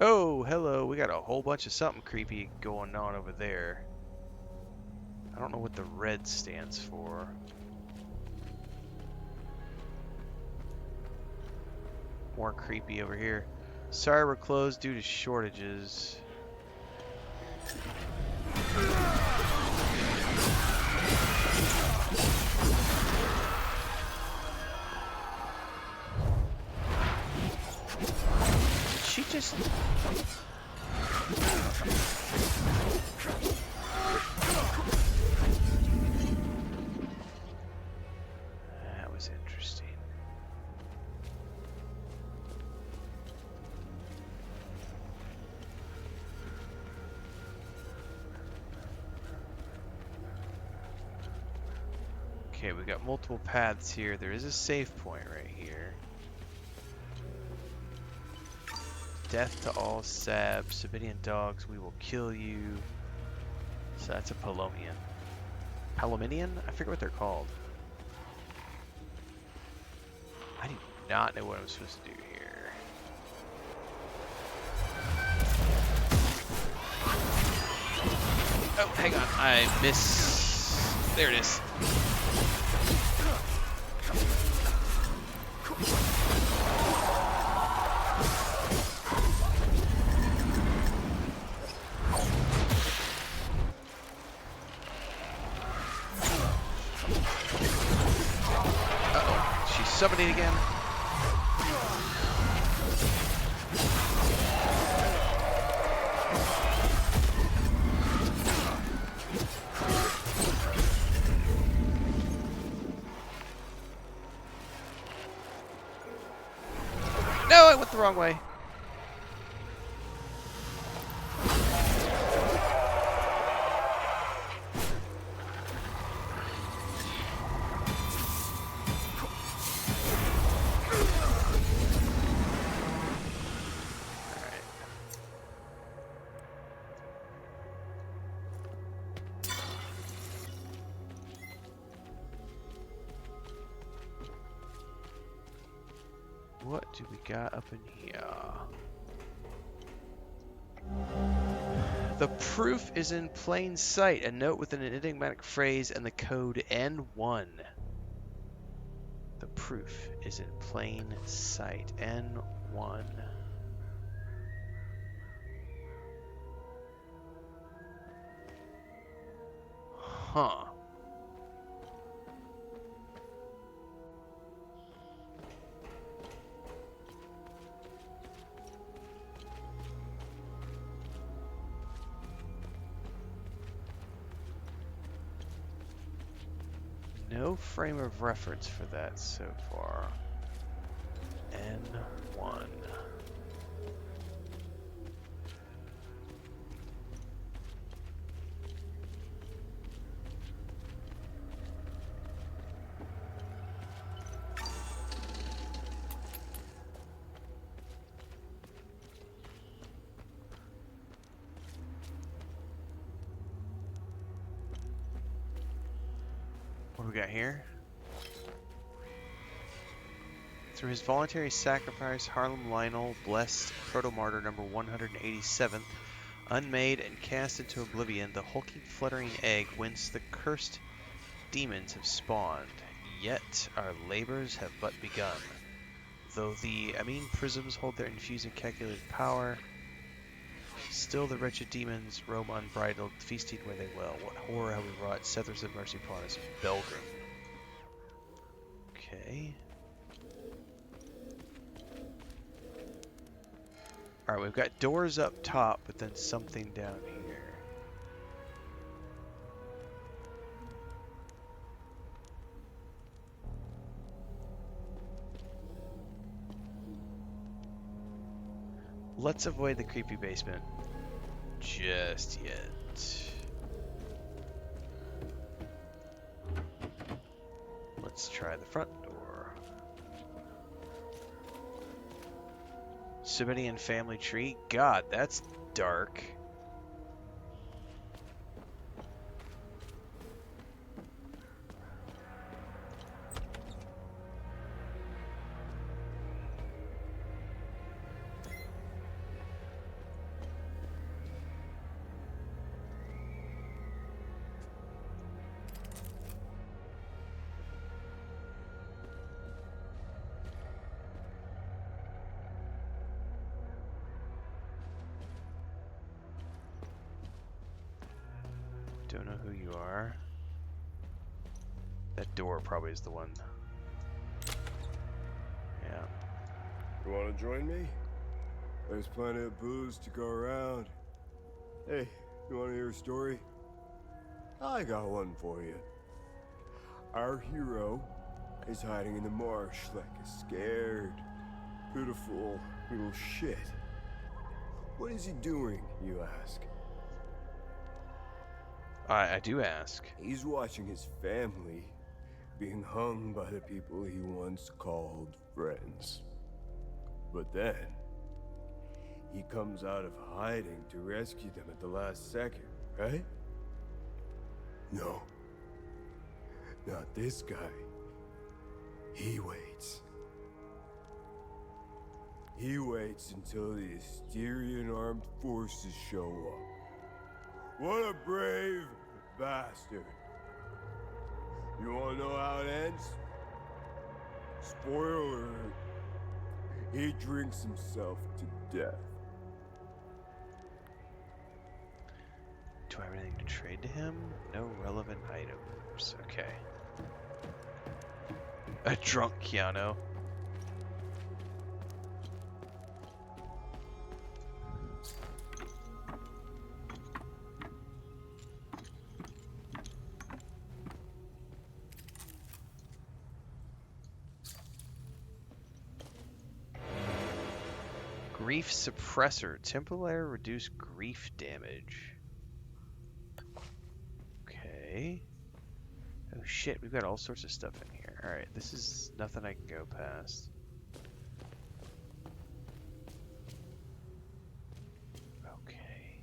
Oh, hello. We got a whole bunch of something creepy going on over there. I don't know what the red stands for. More creepy over here. Sorry we're closed due to shortages. Did she just... That was interesting. Okay, we got multiple paths here. There is a save point right here. Death to all Sabs, Sabidian dogs, we will kill you. So that's a Palomian. Palominian? I forget what they're called. I do not know what I'm supposed to do here. Oh, hang on. I miss... There it is. Uh-oh. She's summoning again. No, I went the wrong way. What do we got up in here? The proof is in plain sight. A note with an enigmatic phrase and the code N1. The proof is in plain sight. N1. Huh. No frame of reference for that so far. N1. What do we got here? Through his voluntary sacrifice, Harlem Lionel, blessed proto-martyr number 187th, unmade and cast into oblivion, the hulking, fluttering egg whence the cursed demons have spawned. Yet our labors have but begun. Though the Amin prisms hold their infused and calculated power, still the wretched demons roam unbridled, feasting where they will. What horror have we wrought? Sethers of mercy upon us. Belgrim. Okay. Alright, we've got doors up top, but then something down here. Let's avoid the creepy basement. Just yet. Let's try the front door. Sabidian family tree. God, that's dark. Don't know who you are. That door probably is the one. Yeah. You want to join me? There's plenty of booze to go around. Hey, you want to hear a story? I got one for you. Our hero is hiding in the marsh like a scared, pitiful little shit. What is he doing, you ask? I do ask. He's watching his family being hung by the people he once called friends. But then, he comes out of hiding to rescue them at the last second, right? No. Not this guy. He waits. He waits until the Asterian armed forces show up. What a brave bastard. You wanna know how it ends? Spoiler alert. He drinks himself to death. Do I have anything to trade to him? No relevant items. Okay. A drunk Keanu. Grief suppressor. Temporary reduce grief damage. Okay. Oh shit, we've got all sorts of stuff in here. Alright, this is nothing I can go past. Okay.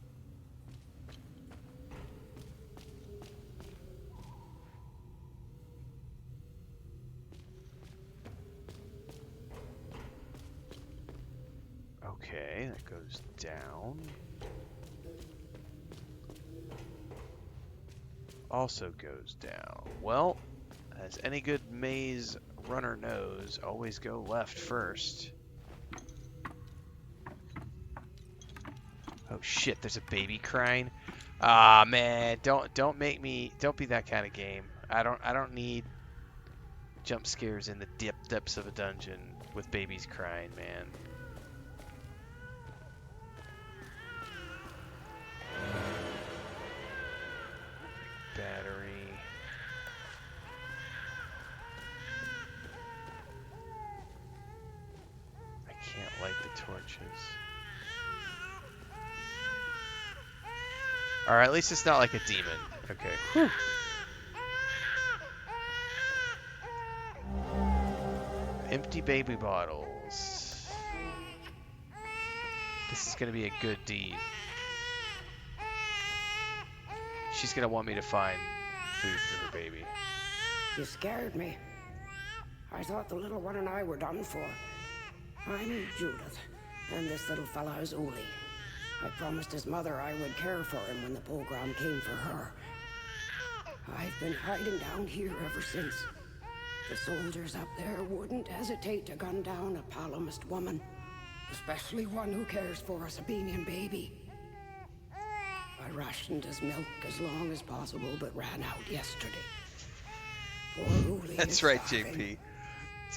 Okay, that goes down. Also goes down. Well, as any good maze runner knows, always go left first. Oh shit, there's a baby crying. Ah man, don't make me, don't be that kind of game. I don't need jump scares in the depths of a dungeon with babies crying, man. Battery. I can't light the torches. Alright, at least it's not like a demon. Okay. Whew. Empty baby bottles. This is gonna be a good deed. She's gonna want me to find food for her baby. You scared me. I thought the little one and I were done for. I'm Judith, and this little fella is Uli. I promised his mother I would care for him when the pogrom came for her. I've been hiding down here ever since. The soldiers up there wouldn't hesitate to gun down a palomist woman, especially one who cares for a Sabinian baby. I rationed his milk as long as possible, but ran out yesterday. Poor Uli. That's right, JP.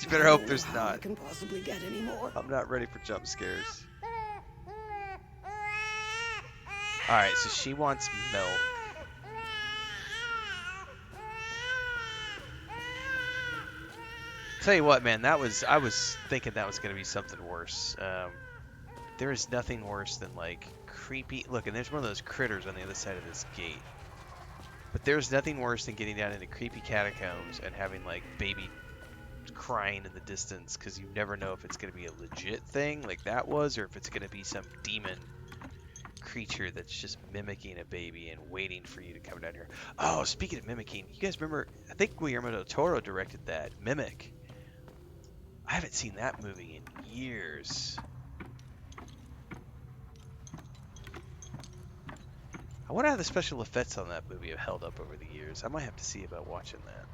You better hope there's not. I can possibly get any more. I'm not ready for jump scares. Alright, so she wants milk. Tell you what, man, I was thinking that was going to be something worse. There is nothing worse than, like, creepy... Look, and there's one of those critters on the other side of this gate. But there's nothing worse than getting down into creepy catacombs and having, like, baby crying in the distance, because you never know if it's going to be a legit thing like that was, or if it's going to be some demon creature that's just mimicking a baby and waiting for you to come down here. Oh, speaking of mimicking, you guys remember, I think Guillermo del Toro directed that, Mimic. I haven't seen that movie in years. I wonder how the special effects on that movie have held up over the years. I might have to see about watching that.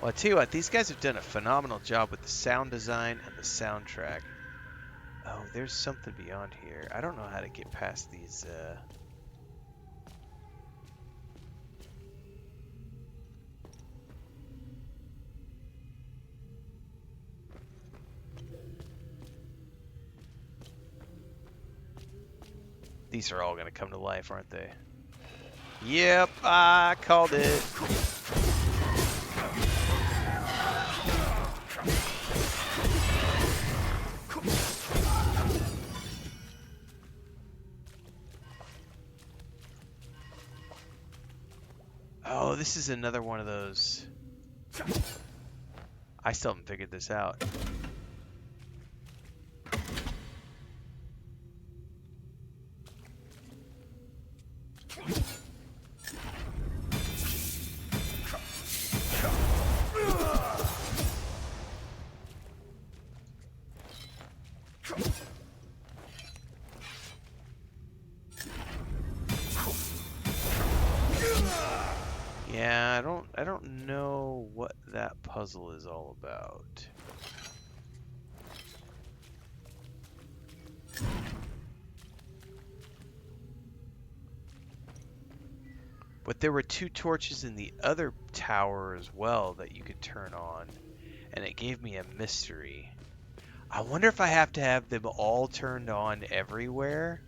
Well, I tell you what, these guys have done a phenomenal job with the sound design and the soundtrack. Oh, there's something beyond here. I don't know how to get past these, These are all going to come to life, aren't they? Yep, I called it. Oh, this is another one of those. I still haven't figured this out. Yeah, I don't know what that puzzle is all about. But there were 2 torches in the other tower as well that you could turn on, and it gave me a mystery. I wonder if I have to have them all turned on everywhere?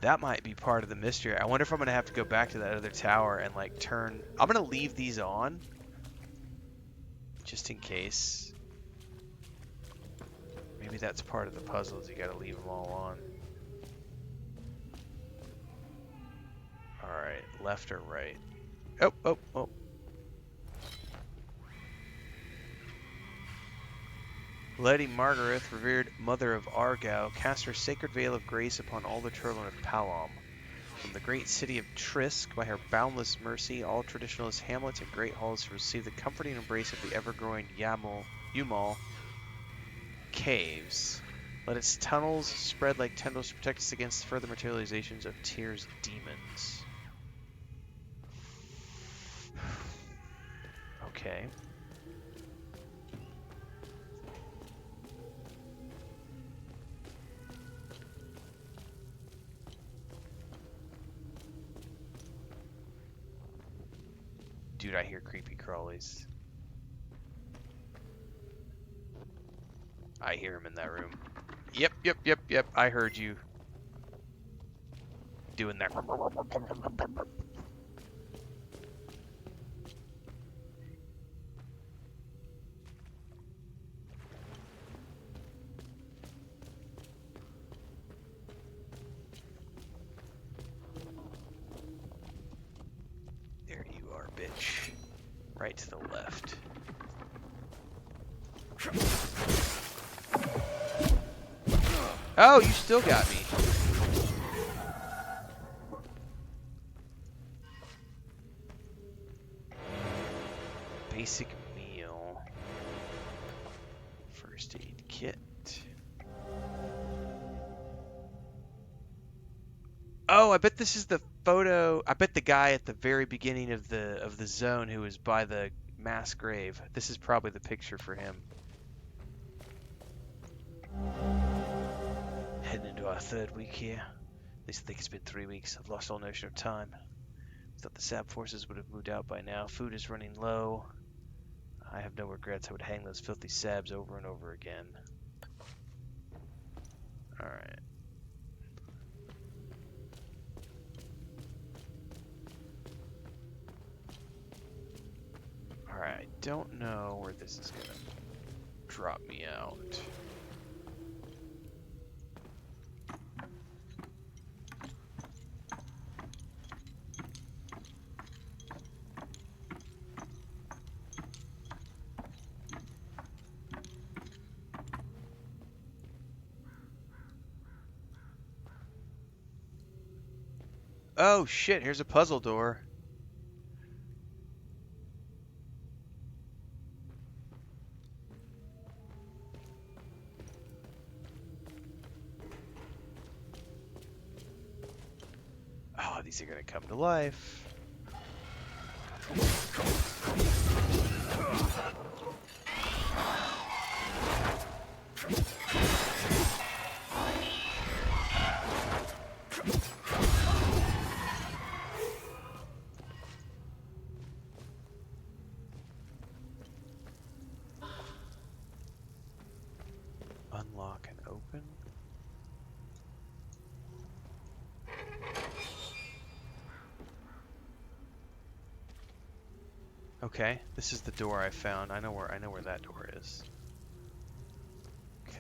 That might be part of the mystery. I wonder if I'm going to have to go back to that other tower and like turn... I'm going to leave these on, just in case. Maybe that's part of the puzzle, is you got to leave them all on. Alright, left or right? Oh, oh, oh. Lady Margaret, revered mother of Argyle, cast her sacred veil of grace upon all the children of Palom. From the great city of Trisk, by her boundless mercy, all traditionalist hamlets and great halls receive the comforting embrace of the ever-growing Umal caves. Let its tunnels spread like tendrils to protect us against further materializations of Tyr's demons. Okay. Dude, I hear creepy crawlies. I hear him in that room. Yep, yep, yep, yep. I heard you. Doing that. There you are, bitch. Right to the left. Oh, you still got me. Basic meal. First aid kit. Oh, I bet this is the photo. I bet the guy at the very beginning of the zone who was by the mass grave. This is probably the picture for him. Heading into our 3rd week here. At least I think it's been 3 weeks. I've lost all notion of time. Thought the SAB forces would have moved out by now. Food is running low. I have no regrets. I would hang those filthy SABs over and over again. Alright. Alright, I don't know where this is gonna drop me out. Oh shit, here's a puzzle door. Oh, these are gonna come to life. open? Okay, this is the door I found. I know where that door is. Okay.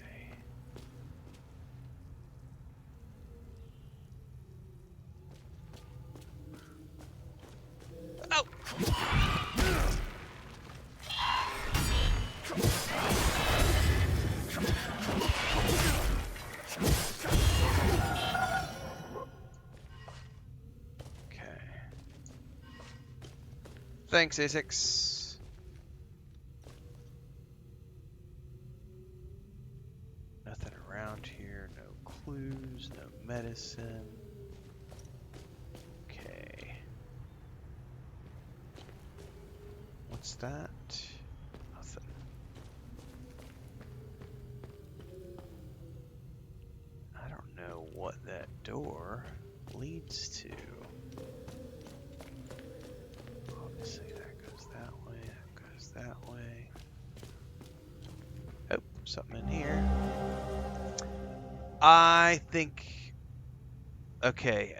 Oh! Okay. Thanks, A6. Nothing around here. No clues. No medicine. Okay. What's that? Nothing. I don't know what that door leads to. Obviously that goes that way, that goes that way. Oh, something in here. I think... Okay,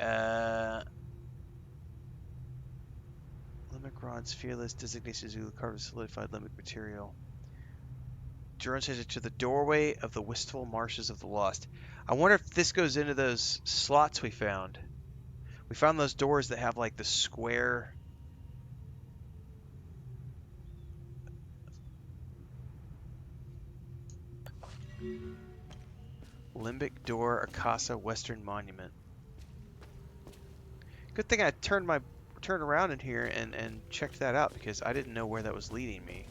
Limerick Rod's Fearless designations of carved solidified limerick material. Duran says it to the doorway of the wistful marshes of the lost. I wonder if this goes into those slots we found. We found those doors that have like the square. Limbic Door Akasa Western Monument. Good thing I turned around in here and checked that out because I didn't know where that was leading me.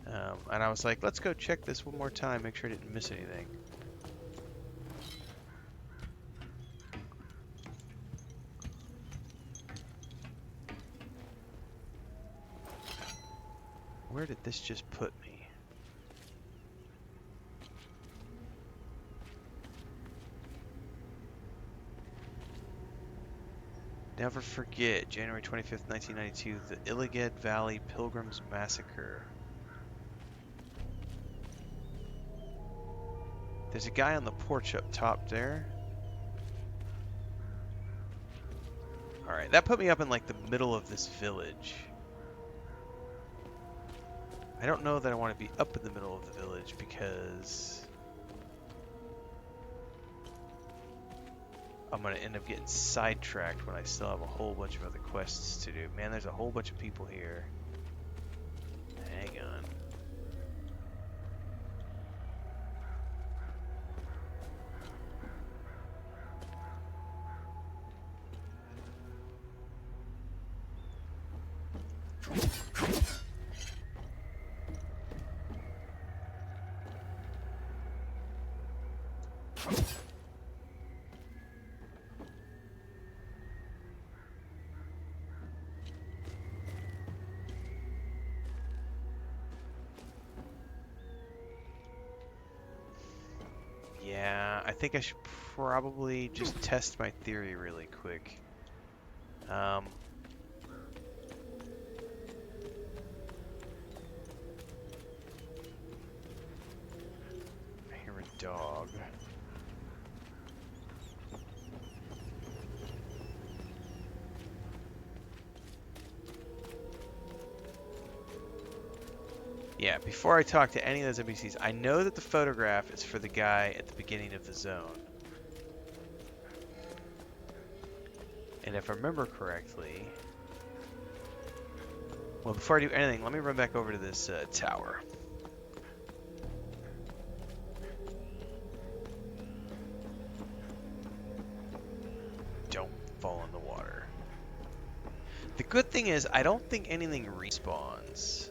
And I was like, let's go check this one more time, make sure I didn't miss anything. Where did this just put me? Never forget, January 25th, 1992, the Illigad Valley Pilgrims Massacre. There's a guy on the porch up top there. Alright, that put me up in like the middle of this village. I don't know that I want to be up in the middle of the village because I'm going to end up getting sidetracked when I still have a whole bunch of other quests to do. Man, there's a whole bunch of people here. Hang on. Yeah, I think I should probably just test my theory really quick. I hear a dog. Yeah, before I talk to any of those NPCs, I know that the photograph is for the guy at the beginning of the zone. And if I remember correctly... Well, before I do anything, let me run back over to this tower. Don't fall in the water. The good thing is, I don't think anything respawns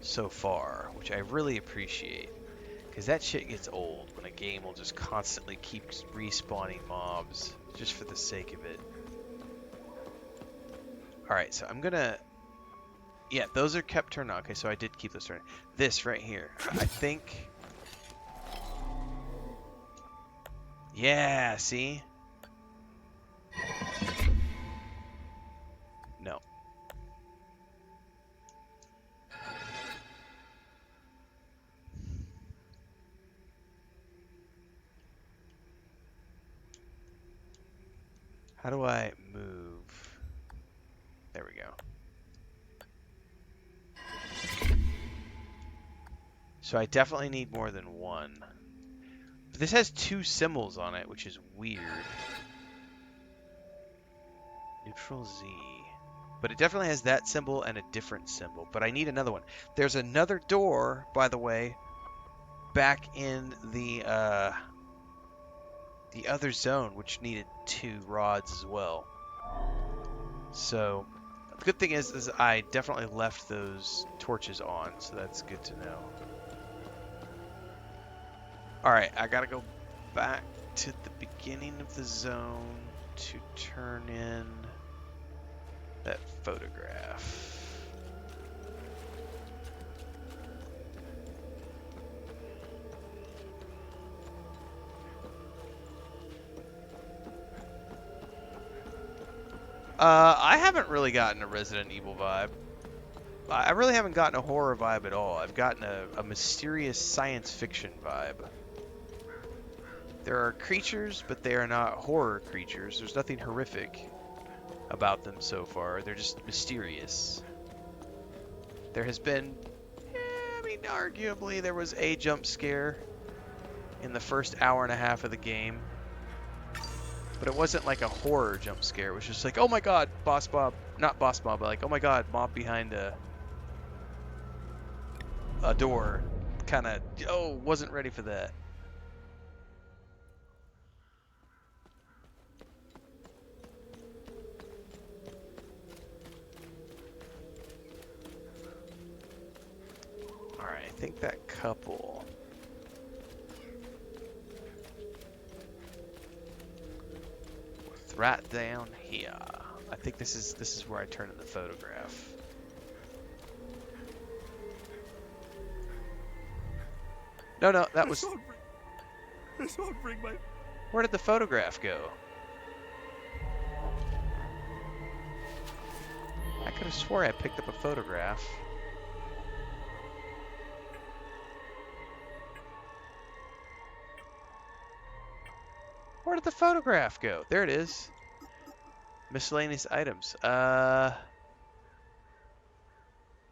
so far, which I really appreciate. Because that shit gets old when a game will just constantly keep respawning mobs just for the sake of it. Alright, so I'm gonna... Yeah, those are kept turned on. Okay, so I did keep those turned on. This right here, I think... Yeah, see? No. How do I move? There we go. So I definitely need more than one. But this has 2 symbols on it, which is weird. Neutral Z. But it definitely has that symbol and a different symbol. But I need another one. There's another door, by the way, back in the other zone, which needed 2 rods as well. So the good thing is I definitely left those torches on, so that's good to know. Alright, I gotta go back to the beginning of the zone to turn in that photograph. I haven't really gotten a Resident Evil vibe. I really haven't gotten a horror vibe at all. I've gotten a mysterious science fiction vibe. There are creatures, but they are not horror creatures. There's nothing horrific about them so far. They're just mysterious. There has been, I mean, arguably there was a jump scare in the first hour and a half of the game. But it wasn't like a horror jump scare. It was just like, oh my god, Boss Bob. Not Boss Bob, but like, oh my god, mob behind a door. Kind of, oh, wasn't ready for that. Alright, I think that couple. Was right down here. I think this is where I turn in the photograph. No, that was... This won't bring my... Where did the photograph go? I could have swore I picked up a photograph. Where did the photograph go? There it is. Miscellaneous items.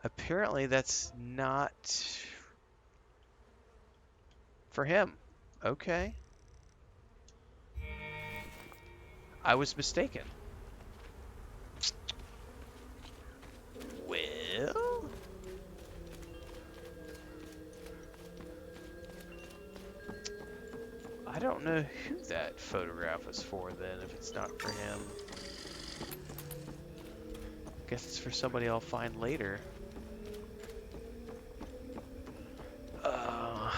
Apparently that's not for him. Okay. I was mistaken. Well... I don't know who that photograph was for then, if it's not for him. Guess it's for somebody I'll find later. I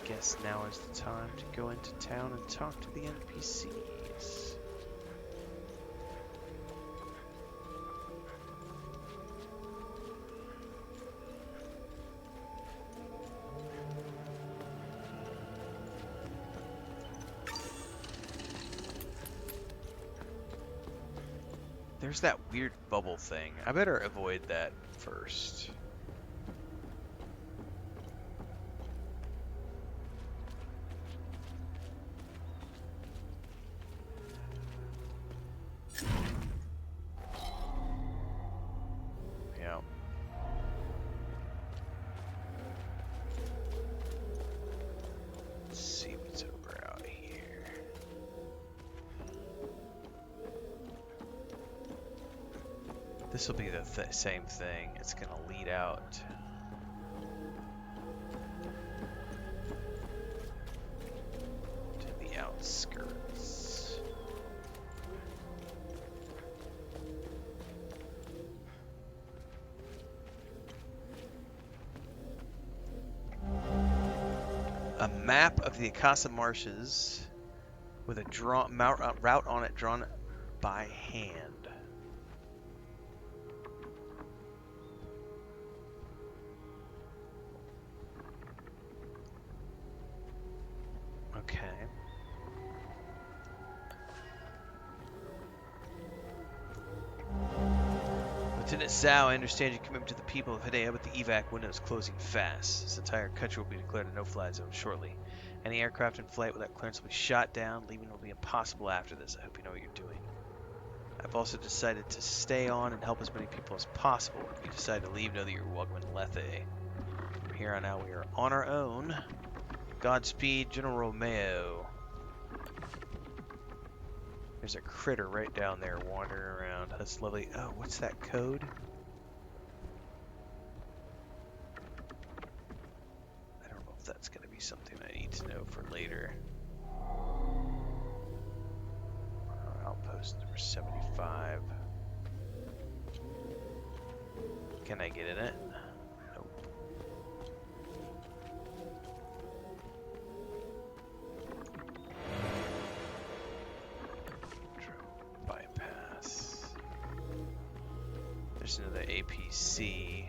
guess now is the time to go into town and talk to the NPCs. There's that weird bubble thing. I better avoid that first. Yeah. Let's see what's over out here. This will be the same thing. It's gonna lead out. To the outskirts. A map of the Akasa Marshes with a route on it drawn by hand. Okay. With Lieutenant Zhao, I understand your commitment to the people of Hideo, but the evac window is closing fast. This entire country will be declared a no-fly zone shortly. Any aircraft in flight without clearance will be shot down. Leaving will be impossible after this. I hope you know what you're doing. I've also decided to stay on and help as many people as possible. If you decide to leave, know that you're welcome in Lethe. From here on out, we are on our own. Godspeed, General Romeo. There's a critter right down there wandering around. That's lovely. Oh, what's that code? I don't know if that's going to be something I need to know for later. Outpost number 75. Can I get in it? Nope. Bypass. There's another APC.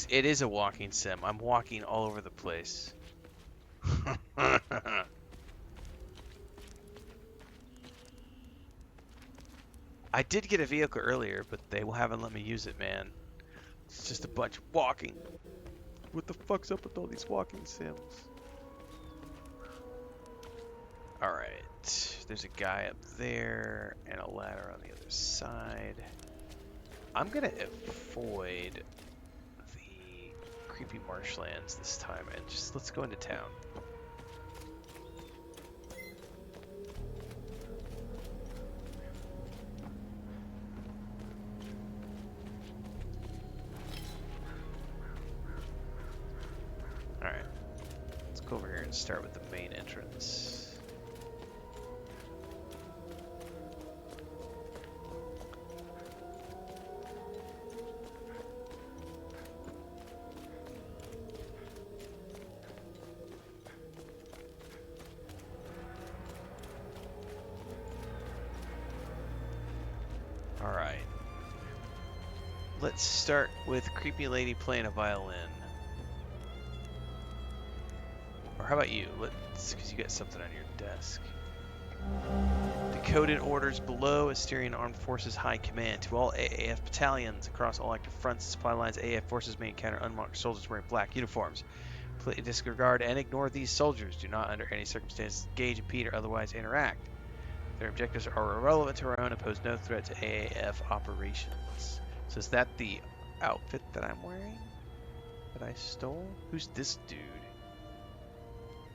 It is a walking sim. I'm walking all over the place. I did get a vehicle earlier, but they haven't let me use it, man. It's just a bunch of walking. What the fuck's up with all these walking sims? Alright. There's a guy up there and a ladder on the other side. I'm gonna avoid creepy marshlands this time and just let's go into town. Alright, let's go over here and start with the main entrance. Alright. Let's start with creepy lady playing a violin. Or how about you? Because you got something on your desk. Decoded orders below Asterian Armed Forces High Command. To all AAF battalions across all active fronts and supply lines, AAF forces may encounter unmarked soldiers wearing black uniforms. Please disregard and ignore these soldiers. Do not under any circumstances engage, impede, or otherwise interact. Their objectives are irrelevant to our own and pose no threat to AAF operations. So is that the outfit that I'm wearing? That I stole? Who's this dude?